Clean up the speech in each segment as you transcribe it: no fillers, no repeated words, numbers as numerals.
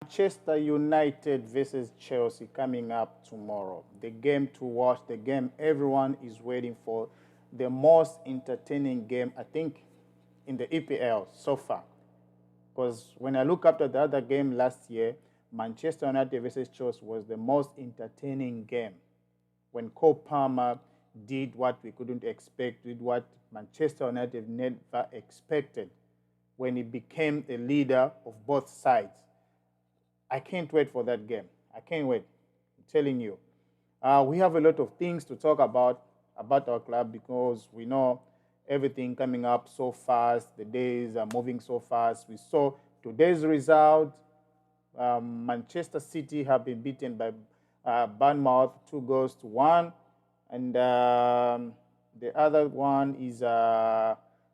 Manchester United versus Chelsea coming up tomorrow. The game to watch, the game everyone is waiting for, the most entertaining game, I think, in the EPL so far. Because when I look after the other game last year, Manchester United versus Chelsea was the most entertaining game. When Cole Palmer did what we couldn't expect, did what Manchester United never expected, when he became a leader of both sides. I can't wait for that game. I can't wait. I'm telling you. We have a lot of things to talk about our club because we know everything coming up so fast. The days are moving so fast. We saw today's result. Manchester City have been beaten by Bournemouth 2-1, and the other one is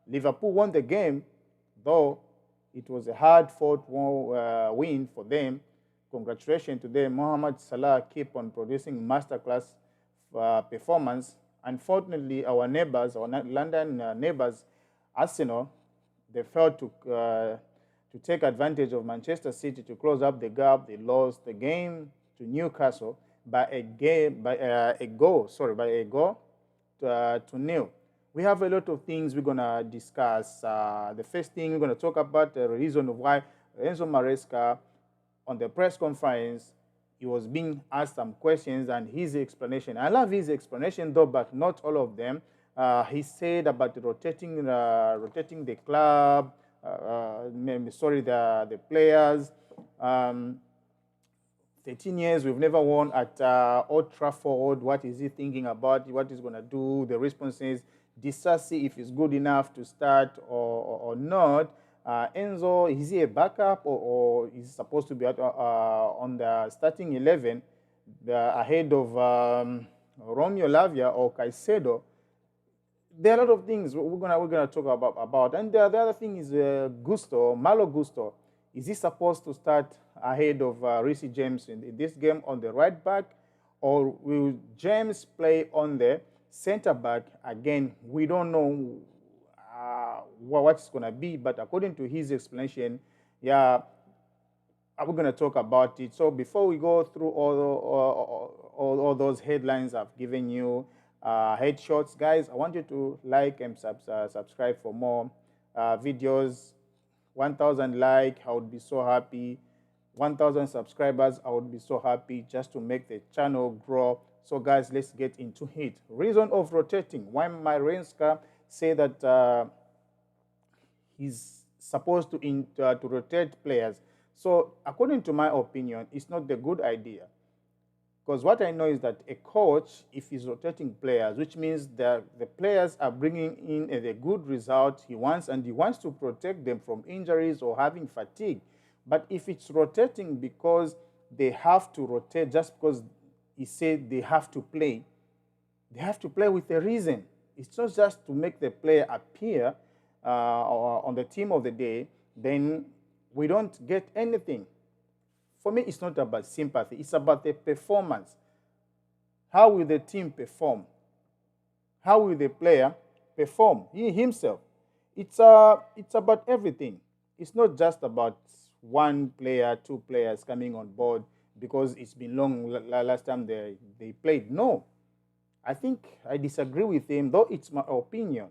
Liverpool won the game, though it was a hard-fought win for them. Congratulations to them. Mohamed Salah keep on producing masterclass performance. Unfortunately, our neighbors, our London neighbors, Arsenal, they failed to take advantage of Manchester City to close up the gap. They lost the game to Newcastle by a goal to nil. We have a lot of things we're gonna discuss. The first thing we're gonna talk about the reason of why Enzo Maresca on the press conference, he was being asked some questions and his explanation. I love his explanation though, but not all of them. He said about rotating the club, the players. 13 years, we've never won at Old Trafford. What is he thinking about? What he's going to do? The response is, discuss if he's good enough to start or not. Enzo, is he a backup or is he supposed to be on the starting 11 ahead of Romeo Lavia or Caicedo? There are a lot of things we're gonna talk about. And the other thing is Malo Gusto. Is he supposed to start ahead of Reece James in this game on the right back, or will James play on the center back? Again, we don't know what it's going to be, but according to his explanation, yeah, we're going to talk about it. So before we go through all those headlines I've given you, headshots, guys, I want you to like and subscribe for more videos. 1,000 like, I would be so happy. 1,000 subscribers, I would be so happy just to make the channel grow. So guys, let's get into it. Reason of rotating. Why Maresca say that he's supposed to rotate players. So according to my opinion, it's not the good idea. Because what I know is that a coach, if he's rotating players, which means that the players are bringing in a good result he wants, and he wants to protect them from injuries or having fatigue. But if it's rotating because they have to rotate just because he said they have to play with a reason. It's not just to make the player appear on the team of the day, then we don't get anything. For me, it's not about sympathy. It's about the performance. How will the team perform? How will the player perform? He himself. It's about everything. It's not just about one player, two players coming on board because it's been long last time they played. No. I think I disagree with him, though it's my opinion.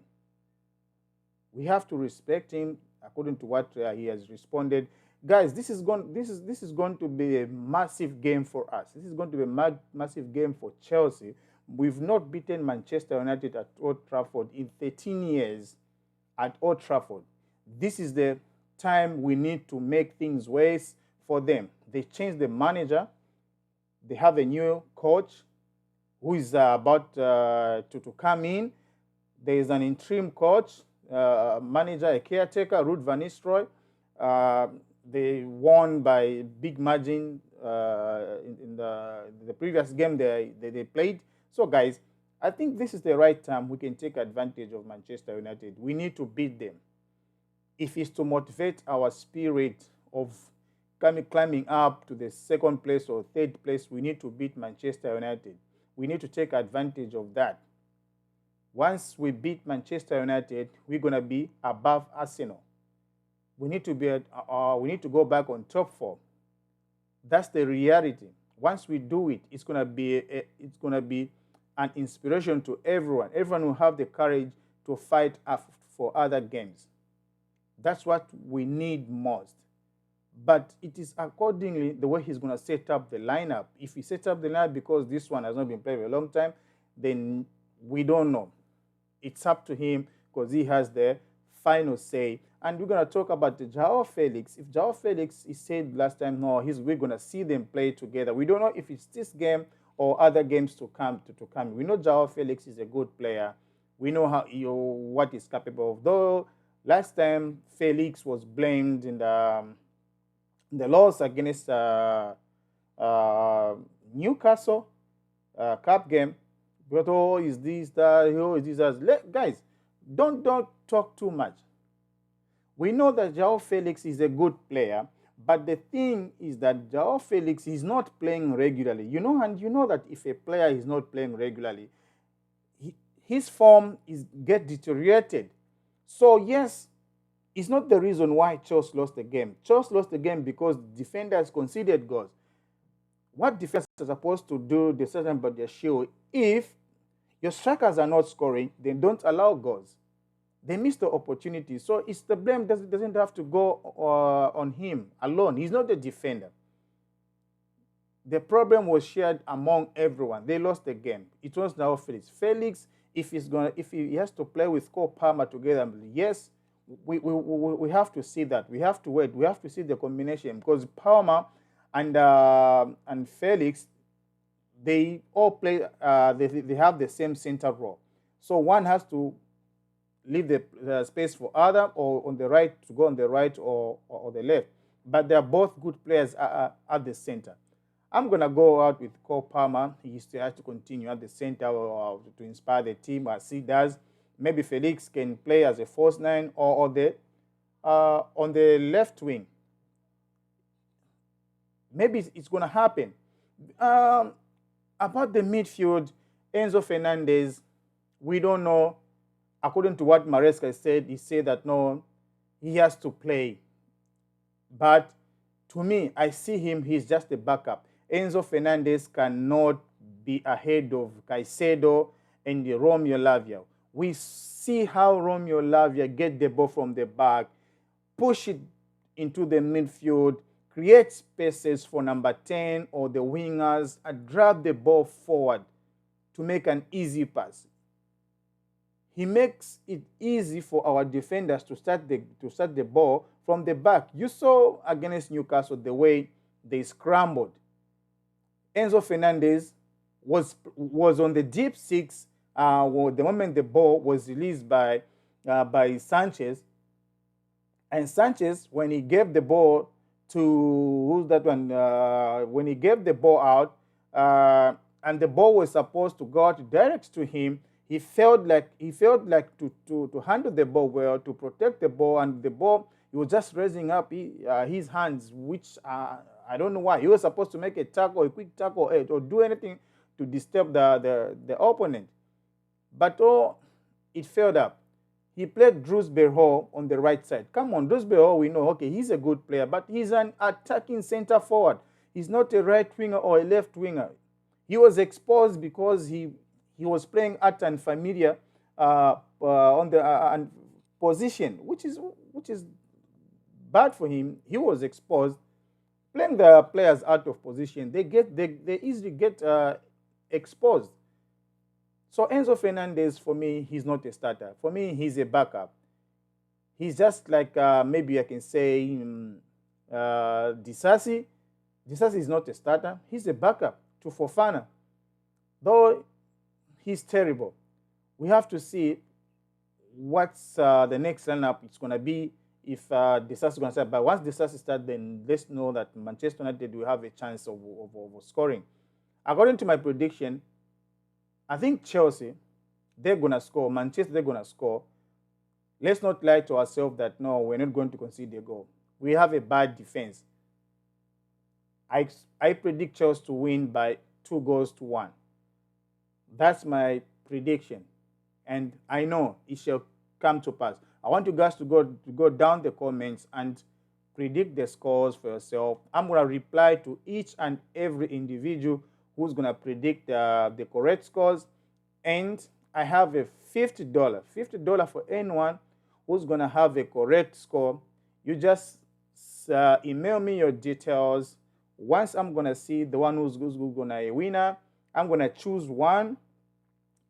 We have to respect him according to what he has responded. Guys, this is going to be a massive game for us. This is going to be a massive game for Chelsea. We've not beaten Manchester United at Old Trafford in 13 years at Old Trafford. This is the time we need to make things worse for them. They changed the manager. They have a new coach who is about to come in. There is an interim coach, manager, a caretaker, Ruud van Nistelrooy. They won by big margin in the previous game they played. So, guys, I think this is the right time we can take advantage of Manchester United. We need to beat them. If it's to motivate our spirit of climbing up to the second place or third place, we need to beat Manchester United. We need to take advantage of that. Once we beat Manchester United, we're going to be above Arsenal. We need to go back on top form. That's the reality. Once we do it, it's gonna be an inspiration to everyone. Everyone will have the courage to fight for other games. That's what we need most. But it is accordingly the way he's going to set up the lineup. If he sets up the lineup because this one has not been played for a long time, then we don't know. It's up to him because he has the final say. And we're going to talk about the Joao Felix. If Joao Felix, he said last time, no, we're going to see them play together. We don't know if it's this game or other games to come. We know Joao Felix is a good player. We know what he's capable of. Though last time Felix was blamed in the loss against Newcastle Cup game. But is this that? Is this that? Guys, don't talk too much. We know that Joao Felix is a good player, but the thing is that Joao Felix is not playing regularly. And you know that if a player is not playing regularly, his form get deteriorated. So yes, it's not the reason why Chelsea lost the game. Chelsea lost the game because defenders conceded goals. What defenders are supposed to do, they certain about their show. If your strikers are not scoring, then don't allow goals. They missed the opportunity. So it's the blame doesn't have to go on him alone. He's not the defender. The problem was shared among everyone. They lost the game. It was now Felix. Felix, if he has to play with Cole Palmer together, yes, we have to see that. We have to wait. We have to see the combination because Palmer and Felix, they all play. They have the same center role. So one has to leave the space for other, or on the right to go on the right or the left. But they are both good players at the center. I'm gonna go out with Cole Palmer. He still has to continue at the center to inspire the team as he does. Maybe Felix can play as a false nine or on the left wing. Maybe it's going to happen. About the midfield, Enzo Fernandez, we don't know. According to what Maresca said, he said that no, he has to play. But to me, I see him, he's just a backup. Enzo Fernandez cannot be ahead of Caicedo and Romeo Lavia. We see how Romeo Lavia get the ball from the back, push it into the midfield, create spaces for number 10 or the wingers, and drive the ball forward to make an easy pass. He makes it easy for our defenders to start the ball from the back. You saw against Newcastle the way they scrambled. Enzo Fernandez was on the deep six the moment the ball was released by Sanchez. And Sanchez, when he gave the ball to who's that one? When he gave the ball out, and the ball was supposed to go out direct to him, he felt like to handle the ball well, to protect the ball, and the ball, he was just raising up his hands, which I don't know why. He was supposed to make a tackle, a quick tackle, or do anything to disturb the opponent. But it failed up. He played Drewsbury Hall on the right side. Come on, Drewsbury Hall, we know, okay, he's a good player, but he's an attacking center forward. He's not a right winger or a left winger. He was exposed because he was playing at an familiar on the position, which is bad for him. He was exposed. Playing the players out of position, they easily get exposed. So Enzo Fernandez, for me, he's not a starter. For me, he's a backup. He's just like maybe I can say Disasi. Disasi is not a starter. He's a backup to Fofana. Though he's terrible. We have to see what's the next lineup it's going to be if Disasi is going to start. But once Disasi starts, then let's know that Manchester United will have a chance of scoring. According to my prediction, I think Chelsea, they're going to score. Manchester, they're going to score. Let's not lie to ourselves that, no, we're not going to concede a goal. We have a bad defense. I predict Chelsea to win by 2-1. That's my prediction. And I know it shall come to pass. I want you guys to go down the comments and predict the scores for yourself. I'm going to reply to each and every individual who's going to predict the correct scores. And I have a $50 for anyone who's going to have a correct score. You just email me your details. Once I'm going to see the one who's going to be a winner, I'm going to choose one.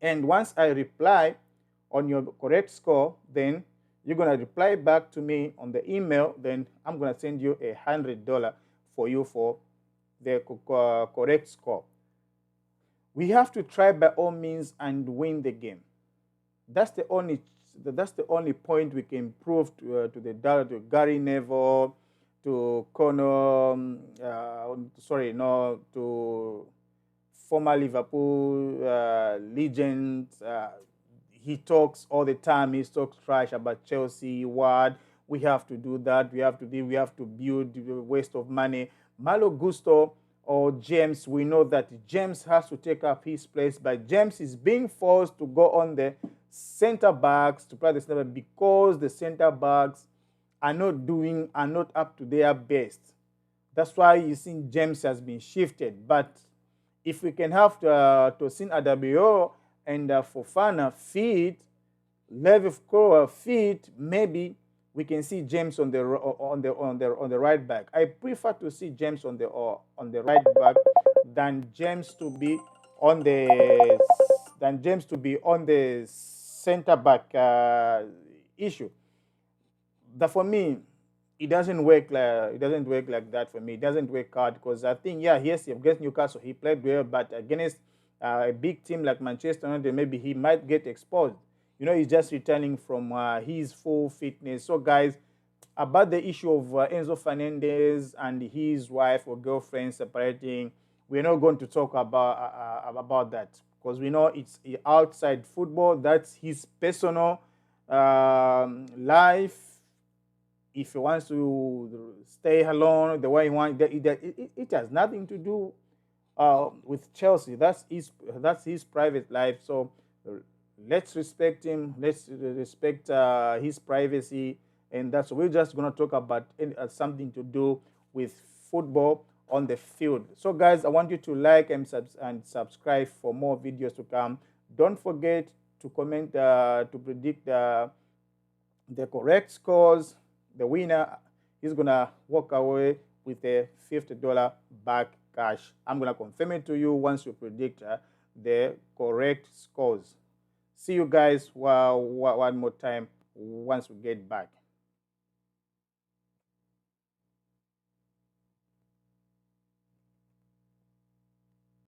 And once I reply on your correct score, then you're going to reply back to me on the email. Then I'm going to send you $100 for you for the correct score. We have to try by all means and win the game. That's the only point we can prove to Gary Neville, to Conor, to former Liverpool legend. He talks all the time. He talks trash about Chelsea. What we have to do that. We have to build the waste of money. Malo Gusto or James, we know that James has to take up his place, but James is being forced to go on the center backs to play the center back because the center backs are not up to their best. That's why you see James has been shifted. But if we can have Tosin Adabio and Fofana fit, Levi fit, maybe we can see James on the right back. I prefer to see James on the right back than James to be on the center back issue. That for me, it doesn't work like that for me. It doesn't work out because I think yes, against Newcastle he played well, but against a big team like Manchester United, maybe he might get exposed. He's just returning from his full fitness. So guys, about the issue of Enzo Fernandez and his wife or girlfriend separating, we're not going to talk about that because we know it's outside football. That's his personal life. If he wants to stay alone the way he wants, it has nothing to do with Chelsea. That's his private life. So let's respect him. Let's respect his privacy. And that's we're just going to talk about something to do with football on the field. So guys, I want you to like and subscribe for more videos to come. Don't forget to comment to predict the correct scores. The winner is going to walk away with a $50 back cash. I'm going to confirm it to you once you predict the correct scores. See you guys one more time once we get back.